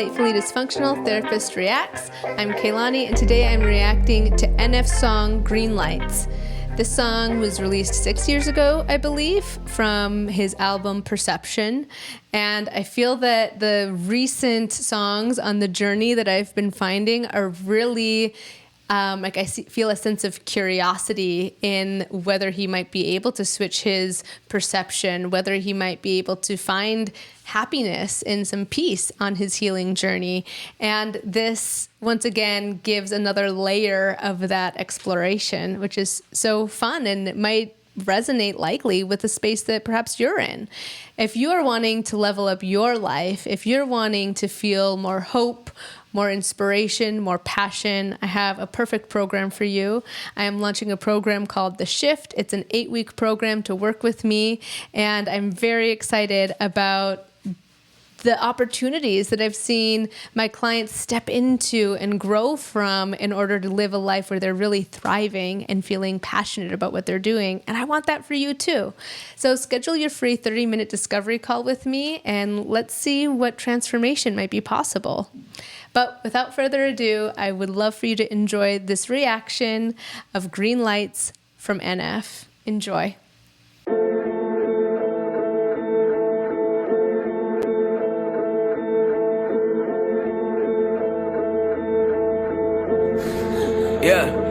Delightfully Dysfunctional Therapist Reacts. I'm Kaylani, and today I'm reacting to NF's song Green Lights. This song was released 6 years ago, I believe, from his album Perception. And I feel that the recent songs on the journey that I've been finding are really feel a sense of curiosity in whether he might be able to switch his perception, whether he might be able to find happiness and some peace on his healing journey. And this, once again, gives another layer of that exploration, which is so fun, and it might resonate likely with the space that perhaps you're in. If you are wanting to level up your life, if you're wanting to feel more hope, more inspiration, more passion, I have a perfect program for you. I am launching a program called The Shift. It's an 8-week program to work with me, and I'm very excited about the opportunities that I've seen my clients step into and grow from in order to live a life where they're really thriving and feeling passionate about what they're doing. And I want that for you too. So schedule your free 30-minute discovery call with me, and let's see what transformation might be possible. But without further ado, I would love for you to enjoy this reaction of Green Lights from NF. Enjoy. Yeah.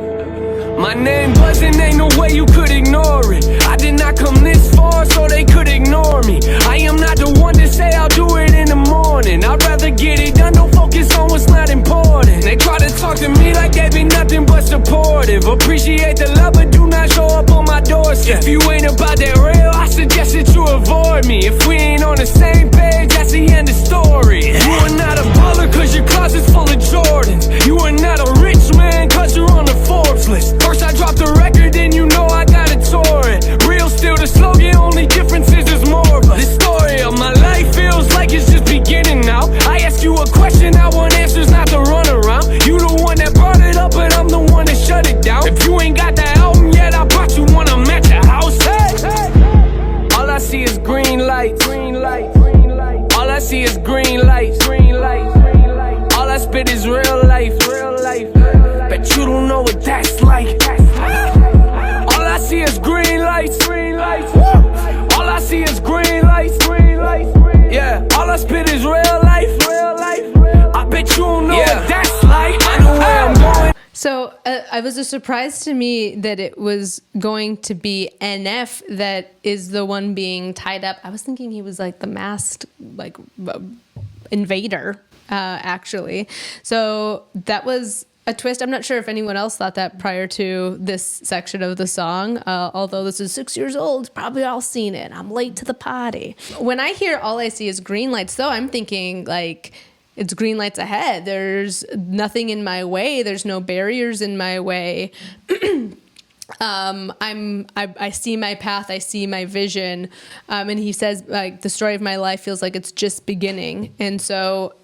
My name buzzing, ain't no way you could ignore it. I did not come this far so they could ignore me. I am not the one to say I'll do it in the morning. I'd rather get it done, don't focus on what's not important. They try to talk to me like they be nothing but supportive. Appreciate the love but do not show up on my doorstep. If you ain't about that real, I suggest that you avoid me. If we ain't on the same page, that's the end of story. You are not a baller cause your closet's full of Jordans. You are not a rich man cause you're on the Forbes list. First I dropped the record, then you know I gotta tour it. Real still the slogan, only difference is there's more of us. The story of my life feels like it's just beginning now. I ask you a question, I want answers, not to run around. You the one that brought it up, but I'm the one that shut it down. If you ain't got the album yet, I brought you one, I'm at your house. Hey. All I see is green lights. Green lights. All I see is green lights. Green lights. All I spit is real life. Real life. Bet you don't know what that's like. All I see is green lights. Green lights. All I see is green lights. Green lights. Yeah. All I spit is real life. Real life. I bet you don't know what that's like. I know where I'm going. So it was a surprise to me that it was going to be NF that is the one being tied up. I was thinking he was like the masked invader, actually. So that was a twist. I'm not sure if anyone else thought that prior to this section of the song. Although this is 6 years old, probably all seen it. I'm late to the party. When I hear All I See Is Green Lights, though, I'm thinking like, it's green lights ahead. There's nothing in my way. There's no barriers in my way. I see my path. I see my vision. And he says, like, the story of my life feels like it's just beginning. And so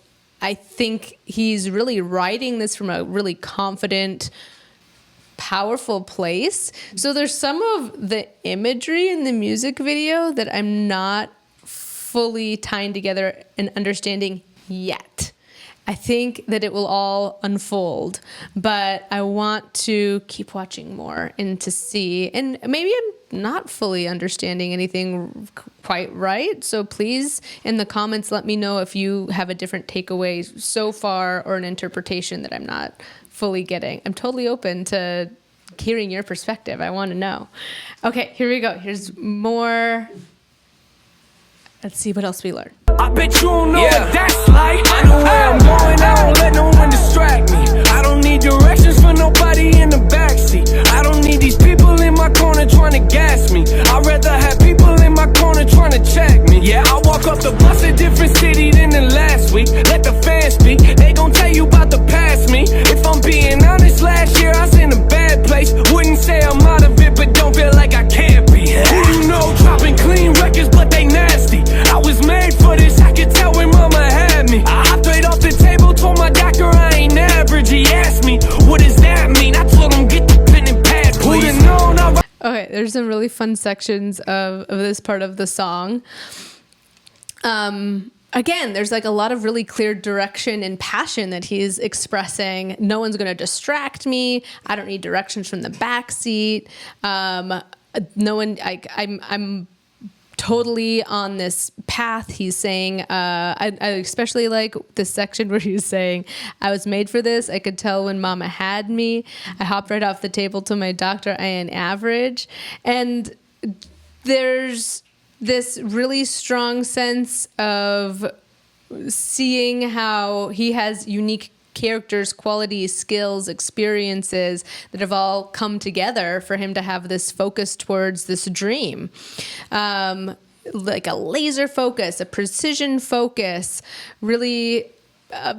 I think he's really writing this from a really confident, powerful place. So there's some of the imagery in the music video that I'm not fully tying together and understanding yet. I think that it will all unfold, but I want to keep watching more and to see, and maybe I'm not fully understanding anything quite right. So please, in the comments, let me know if you have a different takeaway so far or an interpretation that I'm not fully getting. I'm totally open to hearing your perspective. I want to know. Okay, here we go. Here's more. Let's see what else we learn. I bet you don't know what that's like. I know where I'm going, I don't let no one distract me. I don't need directions for nobody in the backseat. I don't need these people in my corner trying to gas me. I'd rather have people in my corner trying to check me. Yeah, I walk up the bus a different city than the last week. Let the fans speak, they gon' tell you about the past me. If I'm being honest, last year I was in a bad place. Wouldn't say I'm out of it, but don't feel like I can't be. Who you know dropping clean records, but they nasty. I was made for this, I could tell when mama had me. I hopped right off the table, told my doctor I ain't average. He asked me, what does that mean? I told him, get the pen and pad, please. Okay, there's some really fun sections of this part of the song. again, there's like a lot of really clear direction and passion that he's expressing. No one's going to distract me. I don't need directions from the back seat. No one, I'm totally on this path. He's saying, I especially like this section where he's saying, I was made for this. I could tell when mama had me. I hopped right off the table to my doctor. I ain't average. And there's this really strong sense of seeing how he has unique characters, qualities, skills, experiences that have all come together for him to have this focus towards this dream. Like a laser focus, a precision focus, really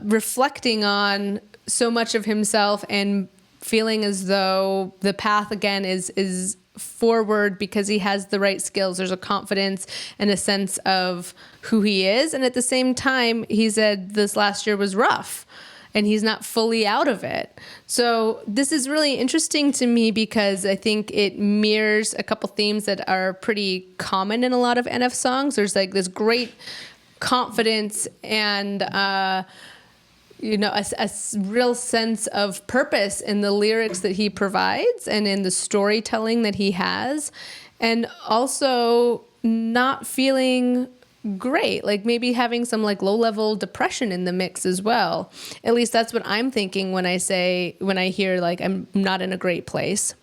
reflecting on so much of himself and feeling as though the path again is forward because he has the right skills. There's a confidence and a sense of who he is. And at the same time, he said this last year was rough and he's not fully out of it. So this is really interesting to me because I think it mirrors a couple themes that are pretty common in a lot of NF songs. There's like this great confidence and, a real sense of purpose in the lyrics that he provides and in the storytelling that he has. And also not feeling great, like maybe having some like low-level depression in the mix as well. At least that's what I'm thinking when I hear like I'm not in a great place.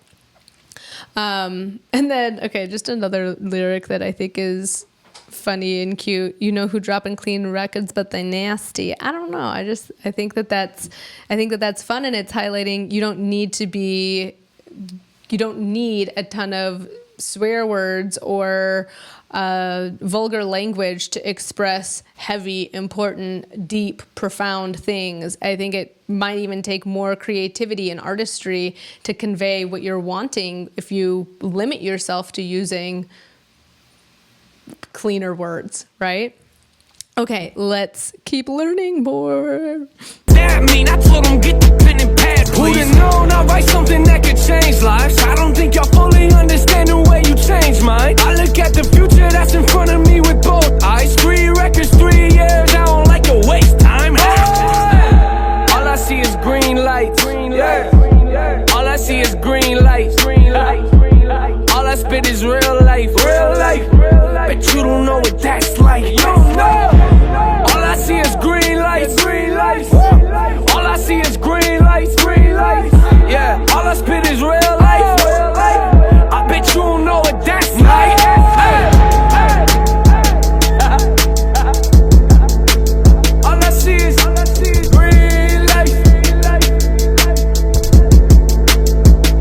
And then, okay, just another lyric that I think is funny and cute. You know who dropping clean records, but they nasty. I don't know. I think that's fun, and it's highlighting you don't need a ton of swear words or vulgar language to express heavy, important, deep, profound things. I think it might even take more creativity and artistry to convey what you're wanting if you limit yourself to using cleaner words, right? Okay, let's keep learning more. That mean I told him get the pen and pad, please. Who'da known I write something that could change lives? I don't think y'all fully understand the way you change mine. I look at the future that's in front of me with both eyes. 3 records, 3 years, I don't like to waste time. All I see is green lights. Yeah. All I see is green lights. All I spit is real life. But you don't know what that's like. You don't know. All I see is green lights. All I see is green lights. Yeah, all I spit is real life. I bet you don't know what that's like. All I see is green lights.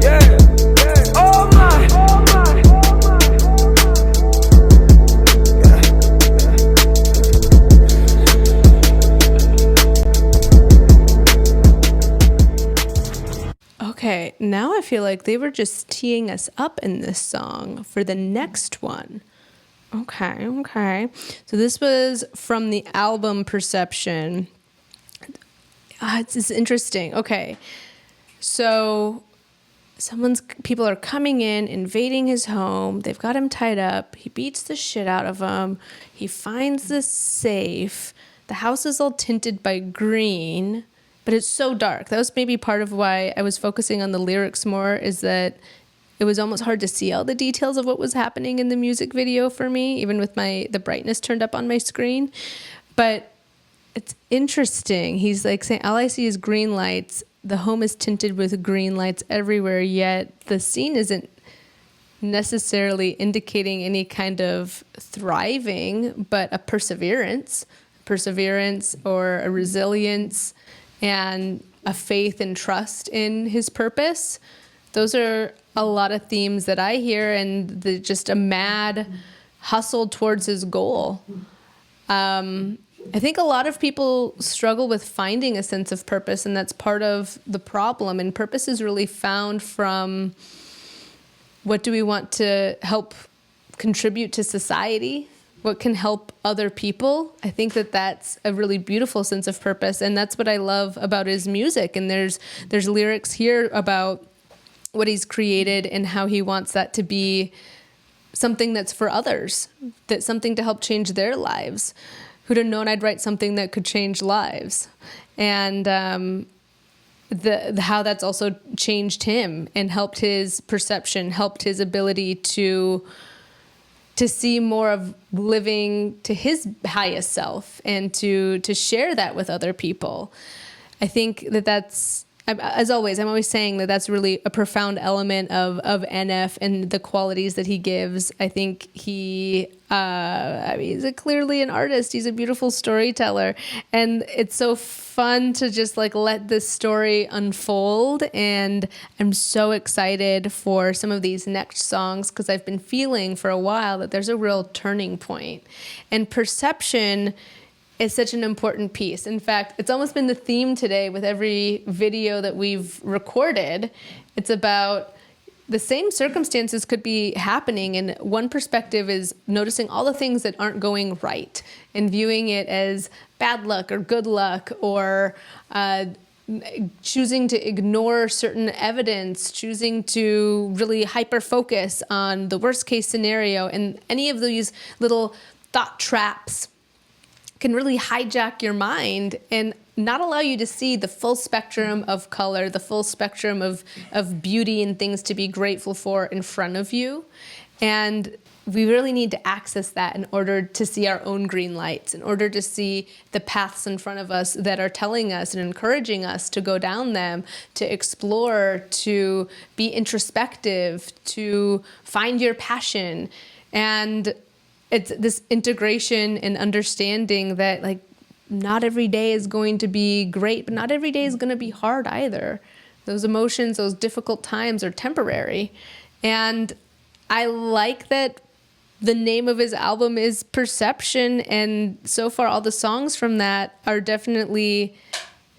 Yeah. Oh my. Okay, now I feel like they were just teeing us up in this song for the next one. Okay. So this was from the album Perception. It's interesting. Okay. So people are coming in, invading his home. They've got him tied up. He beats the shit out of them. He finds this safe. The house is all tinted by green, but it's so dark. That was maybe part of why I was focusing on the lyrics more, is that it was almost hard to see all the details of what was happening in the music video for me, even with the brightness turned up on my screen. But it's interesting. He's like saying, all I see is green lights. The home is tinted with green lights everywhere, yet the scene isn't necessarily indicating any kind of thriving, but a perseverance or a resilience and a faith and trust in his purpose. Those are a lot of themes that I hear, and just a mad hustle towards his goal. I think a lot of people struggle with finding a sense of purpose, and that's part of the problem. And purpose is really found from what do we want to help contribute to society? What can help other people? I think that's a really beautiful sense of purpose, and that's what I love about his music. And there's lyrics here about what he's created and how he wants that to be something that's for others, that's something to help change their lives. who'd have known I'd write something that could change lives? And how that's also changed him and helped his perception, helped his ability to see more of living to his highest self and to share that with other people. I think that's, as always, I'm always saying that that's really a profound element of NF and the qualities that he gives. I think he's clearly an artist. He's a beautiful storyteller. And it's so fun to just like let this story unfold. And I'm so excited for some of these next songs because I've been feeling for a while that there's a real turning point. And perception is such an important piece. In fact, it's almost been the theme today with every video that we've recorded. It's about the same circumstances could be happening, and one perspective is noticing all the things that aren't going right and viewing it as bad luck or good luck, or choosing to ignore certain evidence, choosing to really hyper-focus on the worst-case scenario. And any of these little thought traps can really hijack your mind and not allow you to see the full spectrum of color, the full spectrum of beauty and things to be grateful for in front of you. And we really need to access that in order to see our own green lights, in order to see the paths in front of us that are telling us and encouraging us to go down them, to explore, to be introspective, to find your passion. And it's this integration and understanding that like not every day is going to be great, but not every day is going to be hard either. Those emotions, those difficult times are temporary. And I like that the name of his album is Perception. And so far, all the songs from that are definitely,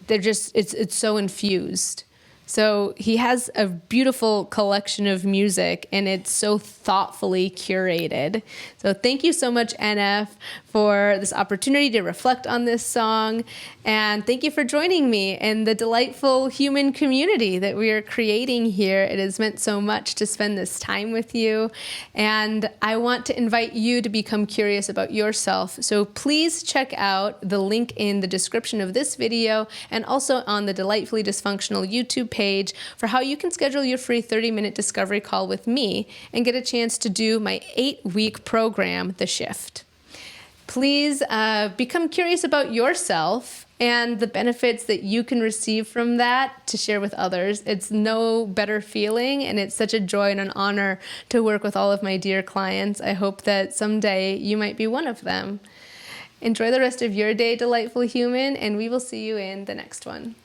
it's so infused. So he has a beautiful collection of music, and it's so thoughtfully curated. So thank you so much, NF, for this opportunity to reflect on this song. And thank you for joining me in the delightful human community that we are creating here. It has meant so much to spend this time with you. And I want to invite you to become curious about yourself. So please check out the link in the description of this video and also on the Delightfully Dysfunctional YouTube page for how you can schedule your free 30-minute discovery call with me and get a chance to do my 8-week program, The Shift. Please become curious about yourself and the benefits that you can receive from that to share with others. It's no better feeling, and it's such a joy and an honor to work with all of my dear clients. I hope that someday you might be one of them. Enjoy the rest of your day, delightful human, and we will see you in the next one.